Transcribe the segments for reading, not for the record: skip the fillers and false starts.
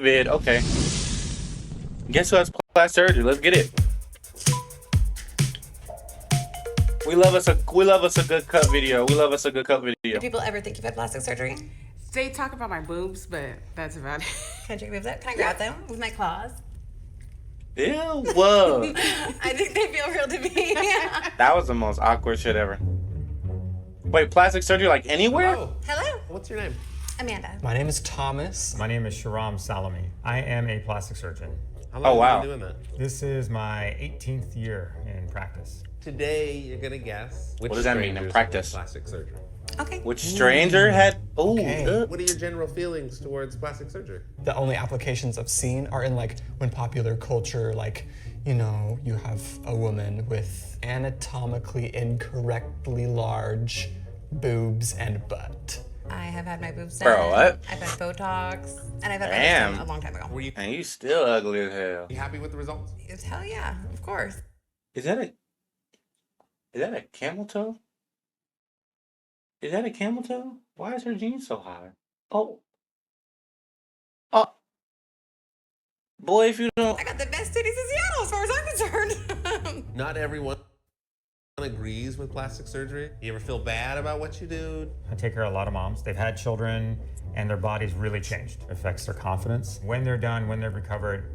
vid. Okay. Guess who has plastic surgery? Let's get it. We love us a good cut video. We love us a good cut video. Do people ever think you've had plastic surgery? They talk about my boobs, but that's about it. Can I take your boobs out? Can I grab them with my claws? Ew, whoa. I think they feel real to me. That was the most awkward shit ever. Wait, plastic surgery like anywhere? Oh, Hello, what's your name? Amanda. My name is Thomas. My name is Sharam Salami. I am a plastic surgeon. How long wow. have you been doing that? This is my 18th year in practice. Today, you're gonna guess which What does that mean in strangers practice? had plastic surgery. Okay. Which stranger had? Ooh, Okay. good. What are your general feelings towards plastic surgery? The only applications I've seen are in like when popular culture, like, you know, you have a woman with anatomically incorrectly large boobs and butt. I have had my boobs done. Bro, what? I've had Botox, and I've had Damn. my done a long time ago. Were you And you still ugly as hell. happy with the results? Hell yeah, of course. Is that a camel toe? Is that a camel toe? Why is her jeans so high? Oh. Oh. Boy, if you don't. I got the best titties in Seattle as far as I'm concerned. Not everyone agrees with plastic surgery. You ever feel bad about what you do? I take care of a lot of moms. They've had children and their bodies really changed. It affects their confidence. When they're done, when they've recovered,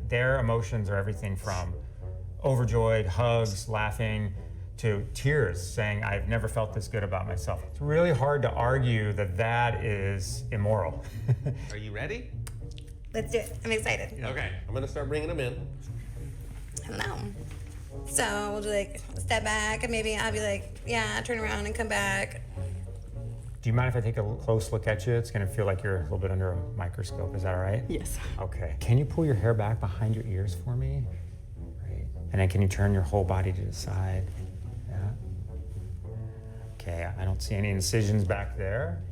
their emotions are everything from overjoyed, hugs, laughing, to tears, saying, I've never felt this good about myself. It's really hard to argue that that is immoral. Are you ready? Let's do it. I'm excited. Okay, I'm gonna start bringing them in. Hello. So we'll do like step back, and maybe I'll be like, yeah, turn around and come back. Do you mind if I take a close look at you? It's gonna feel like you're a little bit under a microscope. Is that all right? Yes. Okay. Can you pull your hair back behind your ears for me? Great. And then can you turn your whole body to the side? Yeah. Okay, I don't see any incisions back there.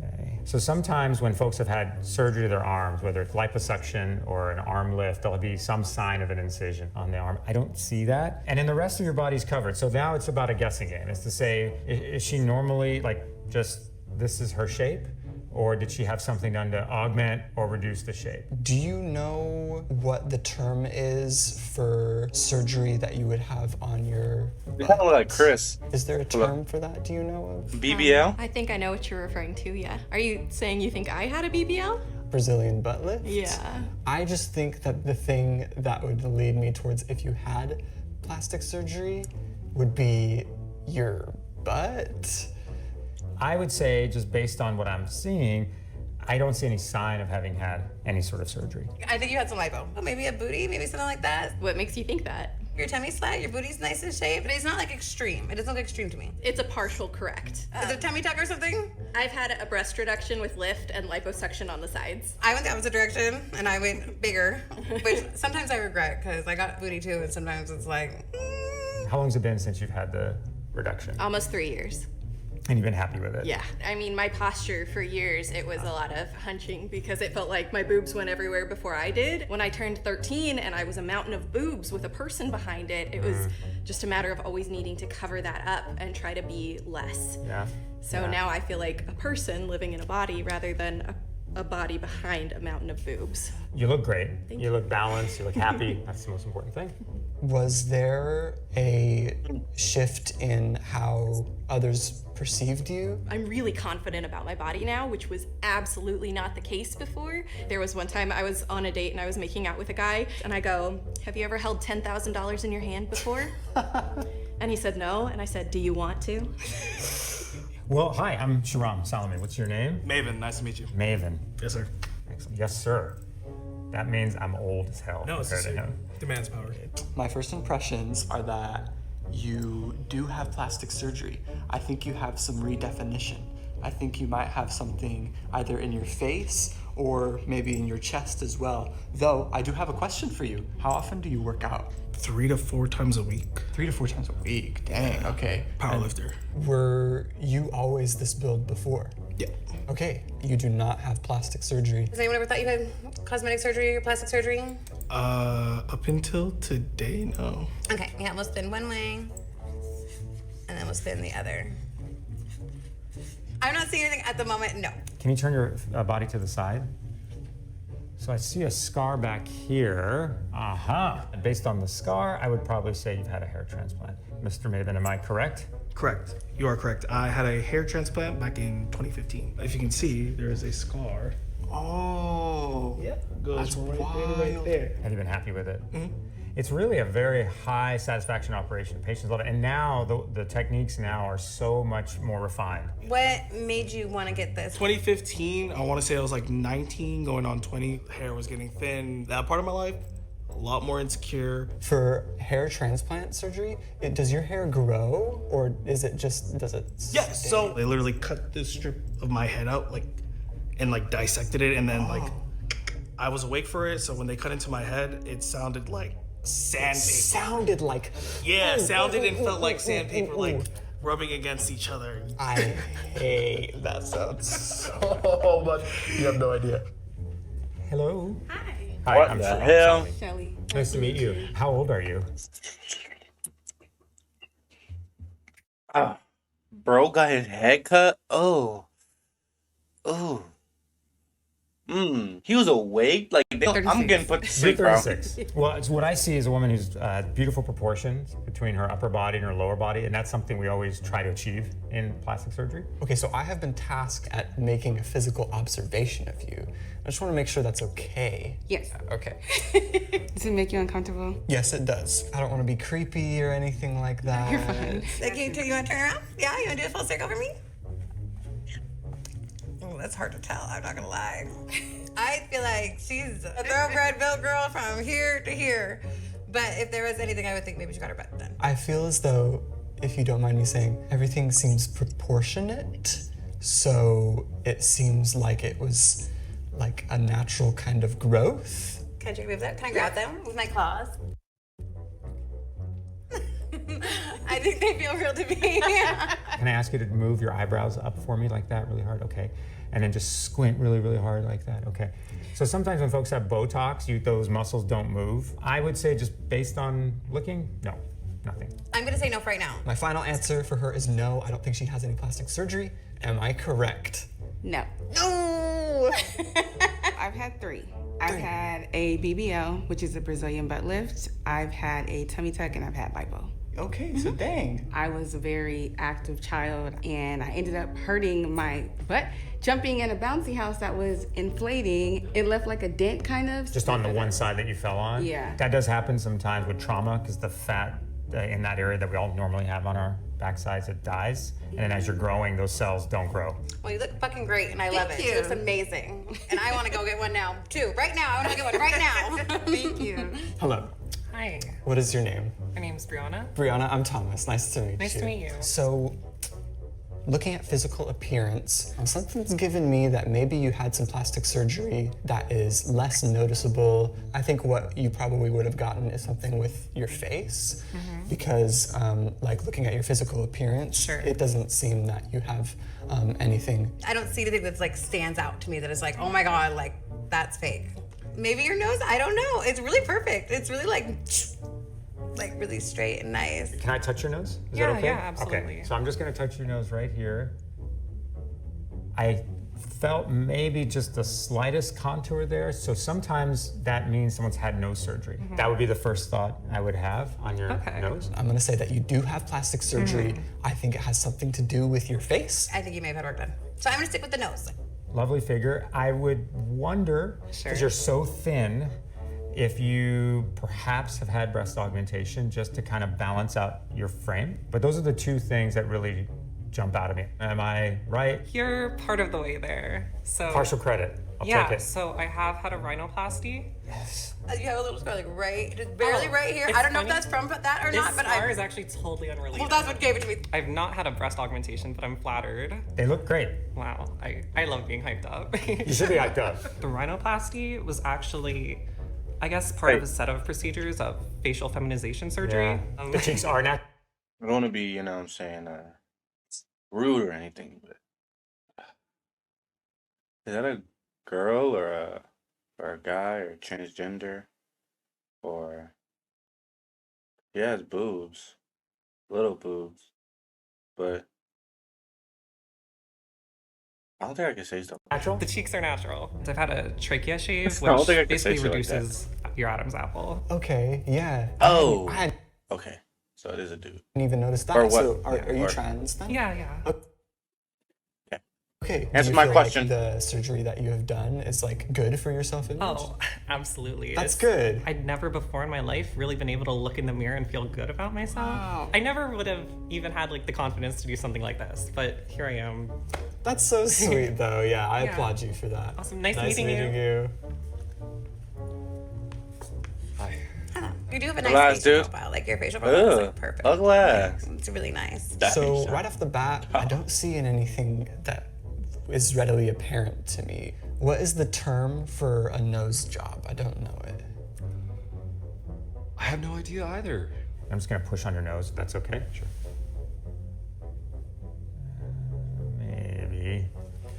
Okay. So sometimes when folks have had surgery to their arms, whether it's liposuction or an arm lift, there'll be some sign of an incision on the arm. I don't see that. And then the rest of your body's covered. So now it's about a guessing game. It's to say, is she normally like just this is her shape? Or did she have something done to augment or reduce the shape? Do you know what the term is for surgery that you would have on your You kind of look like butt? Chris. Is there a term for that? Do you know of? BBL? I think I know what you're referring to, yeah. Are you saying you think I had a BBL? Brazilian butt lift? Yeah. I just think that the thing that would lead me towards if you had plastic surgery would be your butt. I would say, just based on what I'm seeing, I don't see any sign of having had any sort of surgery. I think you had some lipo. Oh, maybe a booty, maybe something like that. What makes you think that? Your tummy's flat, your booty's nice and shaped, but it's not like extreme. It doesn't look extreme to me. It's a partial correct. Is it a tummy tuck or something? I've had a breast reduction with lift and liposuction on the sides. I went the opposite direction, and I went bigger, which sometimes I regret because I got booty too, and sometimes it's like, How long's it been since you've had the reduction? Almost 3 years. And you've been happy with it? Yeah. I mean, my posture for years, it was a lot of hunching because it felt like my boobs went everywhere before I did. When I turned 13 and I was a mountain of boobs with a person behind it, it was just a matter of always needing to cover that up and try to be less. Yeah. So now I feel like a person living in a body rather than a body behind a mountain of boobs. You look great. You look balanced. You look happy. That's the most important thing. Was there a shift in how others perceived you? I'm really confident about my body now, which was absolutely not the case before. There was one time I was on a date and I was making out with a guy, and I go, have you ever held $10,000 in your hand before? And he said no, and I said, do you want to? Well, hi, I'm Sharam Salami. What's your name? Maven, nice to meet you. Maven. Yes, sir. Excellent. Yes, sir. That means I'm old as hell No, it's compared to him. demands power. My first impressions are that you do have plastic surgery. I think you have some redefinition. I think you might have something either in your face or maybe in your chest as well. Though, I do have a question for you. How often do you work out? 3 to 4 times a week. 3 to 4 times a week. Dang, okay. Powerlifter. Were you always this build before? Yeah. Okay, you do not have plastic surgery. has anyone ever thought you had cosmetic surgery or plastic surgery? Up until today, no. Okay, yeah, we'll spin one way, and then we'll spin the other. I'm not seeing anything at the moment, no. Can you turn your body to the side? So I see a scar back here. Based on the scar, I would probably say you've had a hair transplant. Mr. Maven, am I correct? Correct. You are correct. I had a hair transplant back in 2015. If you can see, there is a scar. Oh. Yep. Goes That's right wild. there, right there. Have you been happy with it? It's really a very high satisfaction operation. Patients love it. And now the techniques now are so much more refined. What made you want to get this? 2015, I want to say I was like 19, going on 20. Hair was getting thin. That part of my life, a lot more insecure. For hair transplant surgery, does your hair grow or does it Yeah, so they literally cut this strip of my head out, and dissected it, and then I was awake for it, so when they cut into my head, it sounded like sandpaper. Sounded like... Sounded and felt like sandpaper, rubbing against each other. I hate that sound so much. You have no idea. Hello. Hi. Hi, What I'm the Shelly. hell? Shelly. Nice to meet you. How old are you? Bro got his head cut. Oh. He was awake. I'm 36. getting put to You're sleep, bro. 36. Well, it's what I see is a woman who's beautiful proportions between her upper body and her lower body, and that's something we always try to achieve in plastic surgery. Okay, so I have been tasked at making a physical observation of you. I just want to make sure that's okay. Yes. Okay. Does it make you uncomfortable? Yes, it does. I don't want to be creepy or anything like that. You're fine. You want to turn around? Yeah, you want to do a full circle for me? Oh, that's hard to tell. I'm not gonna lie. I feel like she's a thoroughbred built girl from here to here. But if there was anything, I would think maybe she got her butt done. I feel as though, if you don't mind me saying, everything seems proportionate. So it seems like it was like a natural kind of growth. Can I move that? Can I grab them with my claws? I think they feel real to me. Can I ask you to move your eyebrows up for me like that really hard? Okay. And then just squint really, really hard like that. Okay. So sometimes when folks have Botox, those muscles don't move. I would say just based on looking, no, nothing. I'm gonna say no for right now. My final answer for her is no. I don't think she has any plastic surgery. Am I correct? No. No! I've had 3. I've had a BBL, which is a Brazilian butt lift. I've had a tummy tuck, and I've had lipo. Okay, so dang. I was a very active child, and I ended up hurting my butt. Jumping in a bouncy house that was inflating, it left like a dent kind of. Just on the one side that you fell on? Yeah. That does happen sometimes with trauma because the fat in that area that we all normally have on our backsides, it dies. And then as you're growing, those cells don't grow. Well, you look fucking great, and I love it. Thank She you. looks amazing. And I want to go get one now, too. Right now. I want to get one right now. Thank you. Hello. Hi, What is your name? my name's Brianna. Brianna, I'm Thomas. Nice to meet you. Nice to meet you. So, looking at physical appearance, something's given me that maybe you had some plastic surgery that is less noticeable. I think what you probably would have gotten is something with your face, because looking at your physical appearance, Sure. it doesn't seem that you have anything. I don't see anything that's stands out to me that is oh my God, that's fake. Maybe your nose, I don't know. It's really perfect. It's really really straight and nice. Can I touch your nose? Is Yeah, that okay? yeah, absolutely. Okay, so I'm just gonna touch your nose right here. I felt maybe just the slightest contour there. So sometimes that means someone's had nose surgery. That would be the first thought I would have on your Okay. nose. I'm gonna say that you do have plastic surgery. I think it has something to do with your face. I think you may have had work done. So I'm gonna stick with the nose. Lovely figure. I would wonder, because Sure. you're so thin, if you perhaps have had breast augmentation just to kind of balance out your frame. But those are the 2 things that really jump out at me. Am I right? You're part of the way there. So Partial credit. I'll yeah, take it. so I have had a rhinoplasty. Yes. You have a little scar just barely Oh, right here. it's I don't know funny. if that's from that or This not, but scar is actually totally unrelated. well, that's what gave it to me. I've not had a breast augmentation, but I'm flattered. They look great. Wow, I love being hyped up. You should be hyped up. The rhinoplasty was actually, I guess, part of a set of procedures of facial feminization surgery. Yeah. The cheeks are not. I don't want to be, rude or anything, but is that a girl or a guy or transgender? Or he has boobs, little boobs, but I don't think I can say stuff. Natural? The cheeks are natural. I've had a trachea shave, I don't which think I can say basically shit like that. reduces your Adam's apple. Okay, yeah. Oh. I hadn't Okay. So it is a dude. even noticed that. Or what? So are you Or- trans then? Yeah. Okay. do Answer you my feel question. Like the surgery that you have done is like good for your self-image? Oh, absolutely. That's good. I'd never before in my life really been able to look in the mirror and feel good about myself. Wow. I never would have even had like the confidence to do something like this, but here I am. That's so sweet, though. Yeah, I Yeah. applaud you for that. Awesome. Nice meeting you. you. You do have a The nice last facial dude. profile. Like your facial profile is Ugh. like perfect. Ugly ass. It's really nice. So right off the bat, I don't see anything that is readily apparent to me. What is the term for a nose job? I don't know it. I have no idea either. I'm just gonna push on your nose, if that's okay. Sure. Maybe.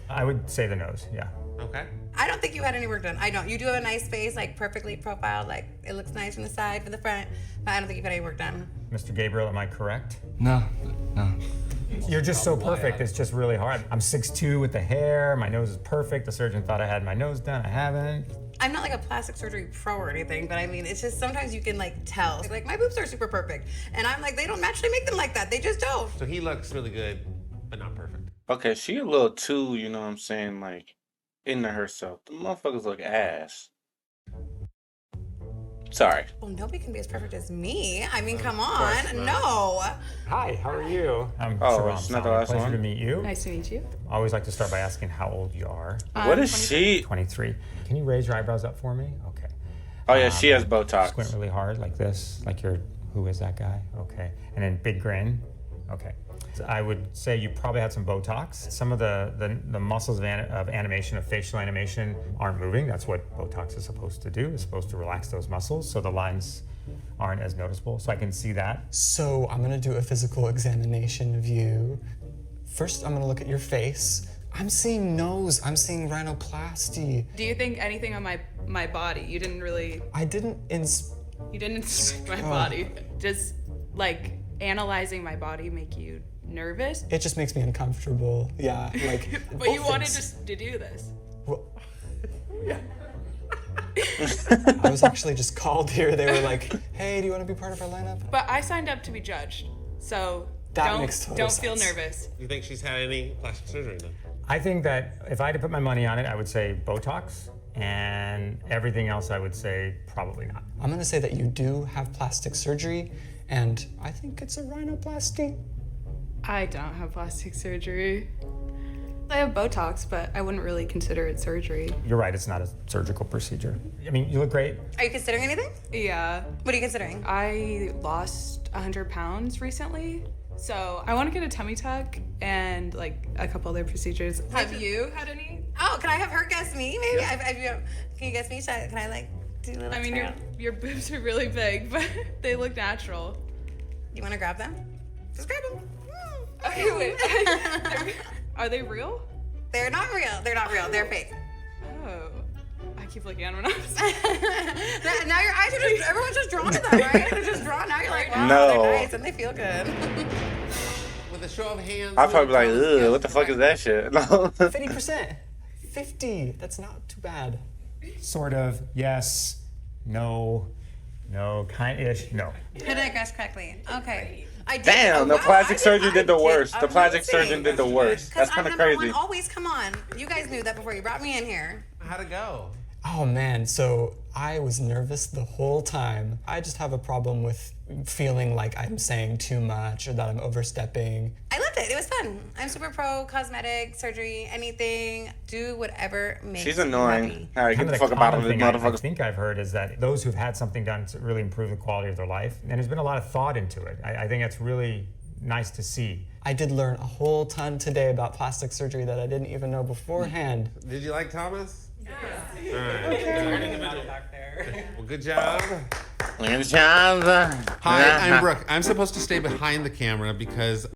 I would say the nose, yeah. Okay. I don't think you had any work done. I don't. You do have a nice face, like perfectly profiled. Like it looks nice from the side, from the front. But I don't think you've had any work done. Mr. Gabriel, am I correct? No. You're just so perfect, it's just really hard. I'm 6'2" with the hair, my nose is perfect. The surgeon thought I had my nose done, I haven't. I'm not like a plastic surgery pro or anything, but I mean, it's just sometimes you can like tell. Like my boobs are super perfect, and I'm like, they don't naturally make them like that. They just don't. So he looks really good, but not perfect. Okay, she a little too, you know what I'm saying, like, into herself. The motherfuckers look ass. Sorry. Well, nobody can be as perfect as me. I mean, come on. No. Hi, how are you? I'm Oh, Sharon it's not the Solomon. last Pleasure one? to meet you. Nice to meet you. I always like to start by asking how old you are. What is she? 23. Can you raise your eyebrows up for me? Okay. Oh, yeah, she has Botox. Squint really hard, like this, like you're, who is that guy? Okay. And then big grin. Okay. So I would say you probably had some Botox. Some of the muscles of animation, of facial animation, aren't moving. That's what Botox is supposed to do. It's supposed to relax those muscles so the lines aren't as noticeable. So I can see that. So I'm gonna do a physical examination of you. First, I'm gonna look at your face. I'm seeing nose. I'm seeing rhinoplasty. Do you think anything on my body? You didn't really. I didn't You didn't inspect my body. Does like analyzing my body make you nervous? It just makes me uncomfortable. Yeah, like. But both you wanted things. to do this. Well, I was actually just called here. They were like, "Hey, do you want to be part of our lineup?" But I signed up to be judged, so That makes total don't feel sense. nervous. You think she's had any plastic surgery then? I think that if I had to put my money on it, I would say Botox, and everything else I would say probably not. I'm gonna say that you do have plastic surgery, and I think it's a rhinoplasty. I don't have plastic surgery. I have Botox, but I wouldn't really consider it surgery. You're right, it's not a surgical procedure. I mean, you look great. Are you considering anything? Yeah. What are you considering? I lost 100 pounds recently, so I want to get a tummy tuck and like a couple other procedures. Have you had any? Oh, can I have her guess me? Maybe. Can you guess me? Can I like do a little? I mean, twirl? your boobs are really big, but they look natural. You want to grab them? Just grab them. Okay, wait. Are they real? They're not real. They're not real. They're fake. Oh. I keep looking at them when I'm Now your eyes are just, everyone's just drawn to them, right? They're just drawn. Now you're like, wow, No. they're nice and they feel good. With a show of hands. I'd probably be like, ugh, what the fuck is that shit? No. 50%. 50. That's not too bad. Sort of, yes, no, kind-ish, no. Did I guess correctly? Okay. I did. Damn, the wow, plastic surgeon did the worst. The plastic amazing. surgeon did the worst. That's kind of I'm number crazy. one always. Come on. You guys knew that before you brought me in here. How'd it go? Oh man, so I was nervous the whole time. I just have a problem with feeling like I'm saying too much or that I'm overstepping. I loved it. It was fun. I'm super pro cosmetic, surgery, anything. Do whatever makes She's you annoying. happy. All right, get Kind the of fuck about common it, thing I motherfuckers. think I've heard is that those who've had something done to really improve the quality of their life, and there's been a lot of thought into it. I think that's really nice to see. I did learn a whole ton today about plastic surgery that I didn't even know beforehand. Did you like Thomas? Yeah. All right. Learning about it back there. Well, good job. Good job. Hi, I'm Brooke. I'm supposed to stay behind the camera because